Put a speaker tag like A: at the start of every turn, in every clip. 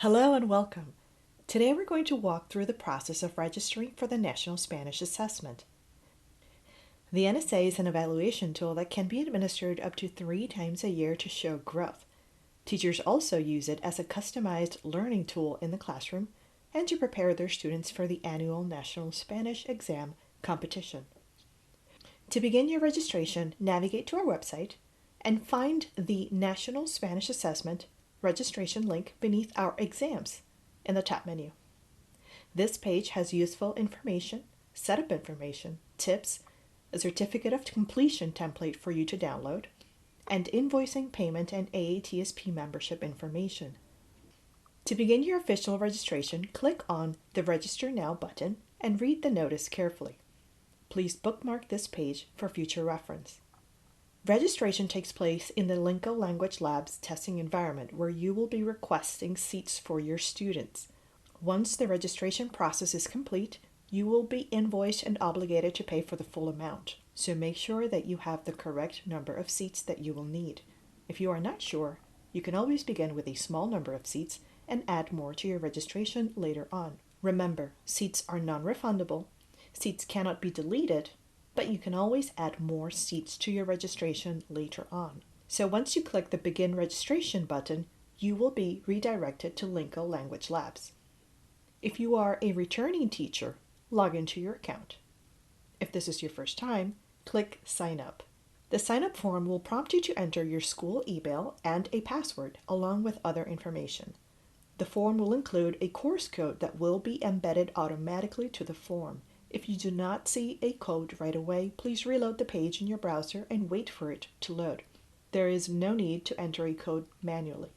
A: Hello and welcome. Today we're going to walk through the process of registering for the National Spanish Assessment. The NSA is an evaluation tool that can be administered up to 3 times a year to show growth. Teachers also use it as a customized learning tool in the classroom and to prepare their students for the annual National Spanish Exam competition. To begin your registration, navigate to our website and find the National Spanish Assessment registration link beneath our exams in the top menu. This page has useful information, setup information, tips, a certificate of completion template for you to download, and invoicing, payment, and AATSP membership information. To begin your official registration, click on the Register Now button and read the notice carefully. Please bookmark this page for future reference. Registration takes place in the Lingco Language Labs testing environment where you will be requesting seats for your students. Once the registration process is complete, you will be invoiced and obligated to pay for the full amount. So make sure that you have the correct number of seats that you will need. If you are not sure, you can always begin with a small number of seats and add more to your registration later on. Remember, seats are non-refundable. Seats cannot be deleted, but you can always add more seats to your registration later on. So once you click the Begin Registration button, you will be redirected to Lingco Language Labs. If you are a returning teacher, log into your account. If this is your first time, click Sign Up. The sign-up form will prompt you to enter your school email and a password along with other information. The form will include a course code that will be embedded automatically to the form. If you do not see a code right away, please reload the page in your browser and wait for it to load. There is no need to enter a code manually.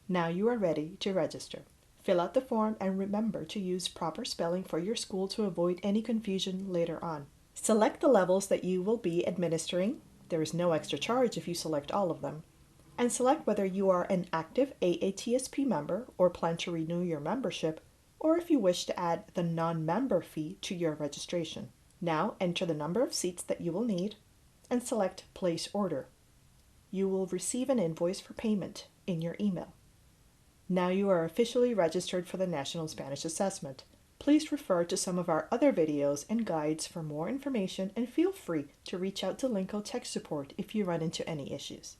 A: Now you are ready to register. Fill out the form and remember to use proper spelling for your school to avoid any confusion later on. Select the levels that you will be administering. There is no extra charge if you select all of them. And select whether you are an active AATSP member or plan to renew your membership, or if you wish to add the non-member fee to your registration. Now enter the number of seats that you will need and select Place Order. You will receive an invoice for payment in your email. Now you are officially registered for the National Spanish Assessment. Please refer to some of our other videos and guides for more information and feel free to reach out to Lingco Tech Support if you run into any issues.